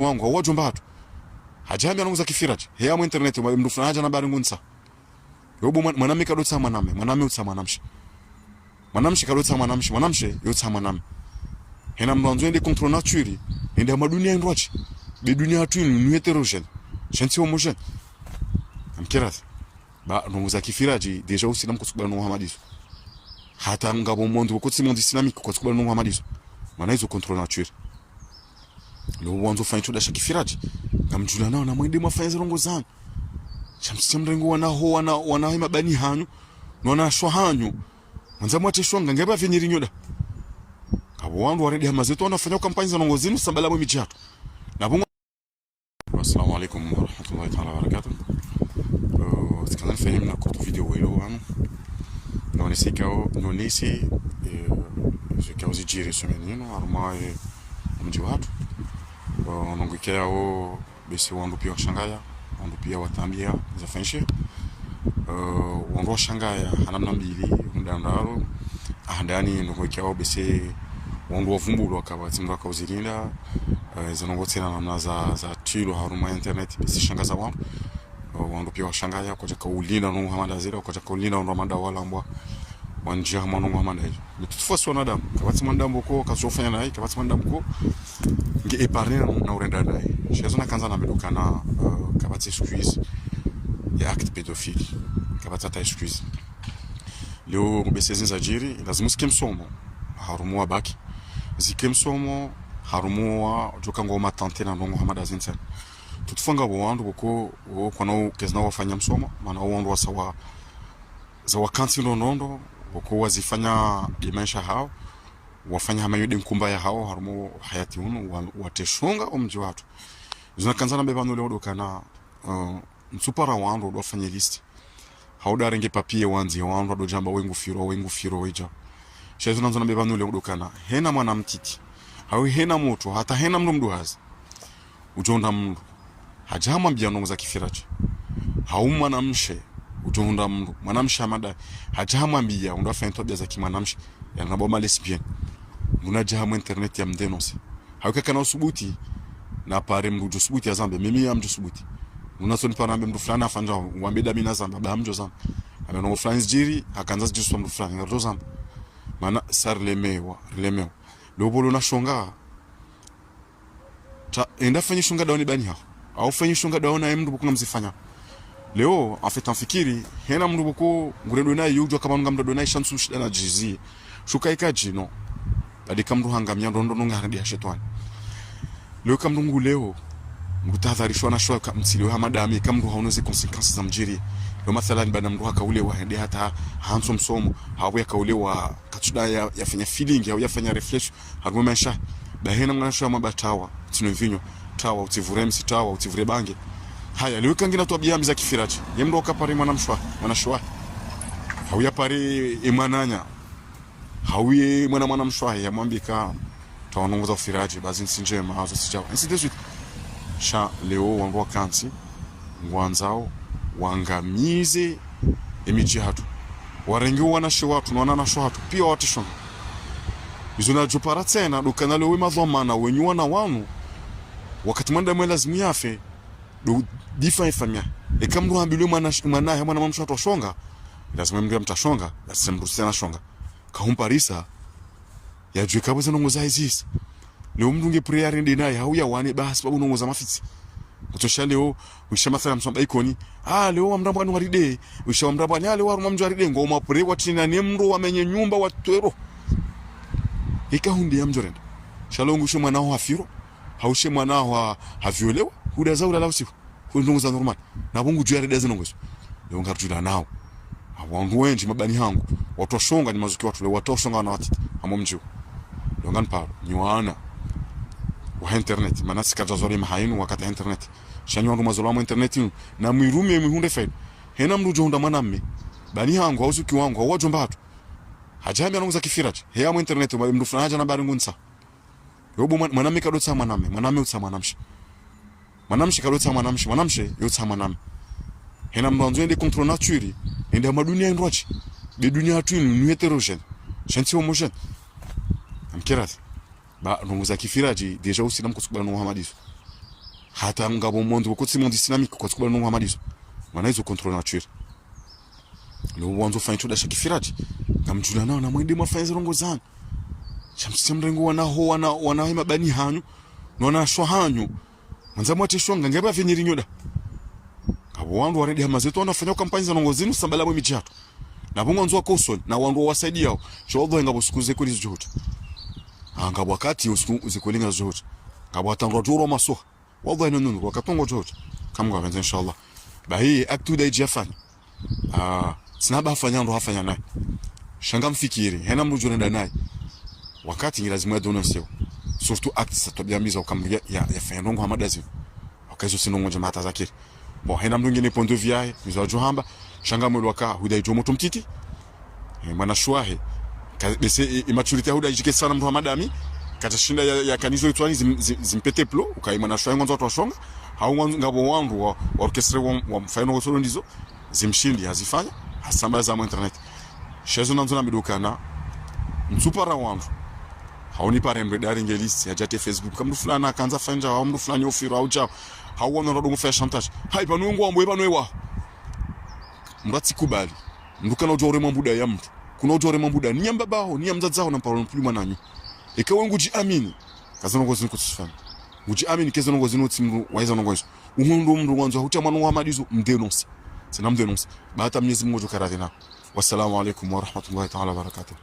wangu hawajomba hatu hajambi anauza kifiraji heya mu internet mndu fulani haja na bari ngunsa yobo mwanamke kadotsa mwaname utsa mwanamshi kadotsa mwanamshe yotsa mwaname hena mwanzo ende control nature ende madunia ndwachi be dunia tu ni heterogène shanti homogène amkirat ba nunguza kifiraji deja usina mkusukubana no Muhammadizo hata ngabo mondo bokotsi mondo islamique ko tsukubana no Muhammadizo maana hizo control nature lo wanzo fanya choda shakifiraji ngamjula nao na mwende mwafanya zirongo zangu chamsi mrengo wana mabani hanyu nona shwa hanyu mwanza mwate shwanga ngeba vyenyiri nyoda abo wandu waredi hamazetu wanafanya kampani za nongo zinu sambala mwe mijato na bongo. Assalamu alaikum wa rahmatullahi ta'ala wa barakatuh. Tukana fanyimna kwa video wilo wanu nonesi zikauzi jiri sumenino armaye mji watu nongekea o besi wandu pia shangaya wandu pia watambia za fanyishe wandu shangaya hanamna mbili ndandaro ahandani nongekea o besi wandu wavumbulu akabati mraka uzilinda zinongotsena namna za tilo haruma internet besi shangaza wandu pia shangaya kwa kaulinda no Muhammad azira kwa kaulinda ndo manda wala mbwa wanjia mwana Muhammad hizo mtufuasi wanadamu kabati mandambo ko kasofanya naye kabati mandambo nge épargner na urenda naye shezo na kanza na medukana kabati excuse ya acte pédophile kabati ata excuse leo mbesezi nzajiri lazima sikemsomo harumu wabaki zikemsomo harumu wa joka ngoma tante na Muhammad azinsa tutufanga wandu boko kwana kezna wafanya msomo maana wandu wasawa za wakanti nondo boko wazifanya dimensha hao wafanya hamayudi mkumba ya hao harumo hayati unu wateshonga omji watu zinakanzana bebano leo dokana msupara wandu wafanya list hauda renge papie wanzi wandu do jamba wengu firo weja shezo nanzana bebano leo dokana hena mwana mtiti hau hena moto hata hena mndu mduhazi ujonda mndu hajama mbiano za kifiraji hau mwanamshe ujonda mndu mwanamshe amada hajama mbia ndo afanya tabia za kimwanamshe yanaboma lesbian munajaha mu internet ya mdenonse hauka kana usubuti na pare mrujo subuti ya zambe mimi ya mjo subuti munasoni parambe mdu fulani afanja wambeda mina zamba ba mjo zamba ameno fulani jiri akanza jisu mdu fulani ngato zamba mana sarlemewa lobolo na shonga ta enda fanya shonga daoni bani hao au fanya shonga daona mdu bukunga mzifanya leo afeta mfikiri hena mdu buko nguredo na yujo kama ngamdo dona shansu shida na jizi shuka ikajino adi kamdu hangamya ndondo ngahandi ya shetani leo kamdu leo ngutadharishwa na shoka msiliwa madami kamdu haonezi consequences za mjiri leo mathalan bana mdu hakaule wa hadi hata hanso msomo hawe kaulewa katuda yafanya feeling au yafanya reflection harumesha bahena mnasho mabatawa tinovinyo tawa utivuremsi tawa utivure bange haya leo kangina to biambi za kifiraji yemdo akapare mwanashwa au yapare emananya hawiye mwana mshwahi yamwambika tawanongoza ufiraji bazi nsinjema hazo sijawa ainsi desuite sha leo wango kansi ngwanzao wangamize emiji hatu warengi wanashe watu na wanasho hatu pia watishona bizona jopara tena dukana leo madhomana wenyu wana wanu wakati mwanda mwe lazima yafe do difa ifamia ekamru ambilwe mwana mshwato shonga lazima mngia mtashonga lazima mrusena shonga kahumparisa ya juka bose nongoza izisa leo mndu nge prayer ndi naye hauya wane basi babu nongoza mafitsi utosha leo wisha mathala msamba ikoni leo amramba anu haride wisha amramba ni leo waru mamjo haride ngoma pray watina ne mndu wamenye nyumba watwero ikahundi ya mjorenda shalongo sho mwana wa hafiro haushe mwana wa haviolewa huda zaura la usiku ndongoza normal na bungu juu haride zinongozo leo ngarjula nao wangu wenji mabani hangu watoshonga ni mazuki watu le watoshonga na watiti amomjio longan paro ni wana wa internet manasi kajazori mahainu wakati internet shanyo ndo mazolamo internet na mwirume mihunde faida hena mrujo hunda maname bani hangu auzuki wangu awajomba hatu hajami anongoza kifiraji heya mu internet mdu fulani haja na bari ngunsa yobo maname kadotsa maname utsa mwanamshi kadotsa mwanamshe yotsa mwaname hena mwanzo ende control nature ende madunia ndwachi be dunia tu ni heterogène shanti homogène amkirat ba nongoza kifiraji deja usina mkusukubana no Muhammadizo hata ngabo mondo ko monde islamique kwa sababu no hamadizo maana hizo control nature leo wanzo fanya choda shakifiraji kamjula nao na mwende mafanya rongo zana chamsi mrengo wana hema bani hanyu nona shwa hanyu manza mwate shonga ngeba vinyiri nyoda ngabo wandu waredi hamazetu wanafanya kampani za rongo zinu sambala mwe mijato na bongo nzo kosol na wandu wasaidia chodo ngabo sikuze kuri zote ngabo wakati uzikulinga zote ngabo atangwa juro masoha wallahi nunu wakatongo zote kama kwa inshallah bahi actu da ijafanya sinaba hafanya ndo hafanya naye shanga mfikiri hena mrujuna ndanaye wakati lazima adona sio surtout acte sa tobiamiza ukamria ya fanya ndongo hamadazi wakazo sinongo jamata zakiri bon hena mrungine point de vue mizo johamba shanga mwelo waka hudai jomo tumtiti mwana shwahe bese immaturité huda ijike sana mtu hamadami katashinda ya kanizo itwani zimpete plo ukaima na shwahe ngonzo twashonga hau ngabo wangu wa orchestre wa mfano gosoro ndizo zimshindi hazifanya hasambaza mu internet shezo nanzo na midukana msupara wangu haoni pare mbedari ngelisi hajate Facebook kama fulana akaanza fanja au mtu fulani ofiro au chao hauona ndo ngofanya chantage hai panungu ambo ebanwewa mratsi kubali ndukana ujore mambuda ya mtu kuna ujore mambuda ni mbabao ni mzadzao na mparo mpulima nanyu ikawe nguji amini kazano ngozi nikutsifana nguji amini kezo ngozi nutsimru waiza ngozi umundu mndu mwanzo hutia mwana wa madizo mdenonsi sina mdenonsi bahata Mwenyezi Mungu jokaradina wassalamu alaikum wa rahmatullahi ta'ala wa barakatuh.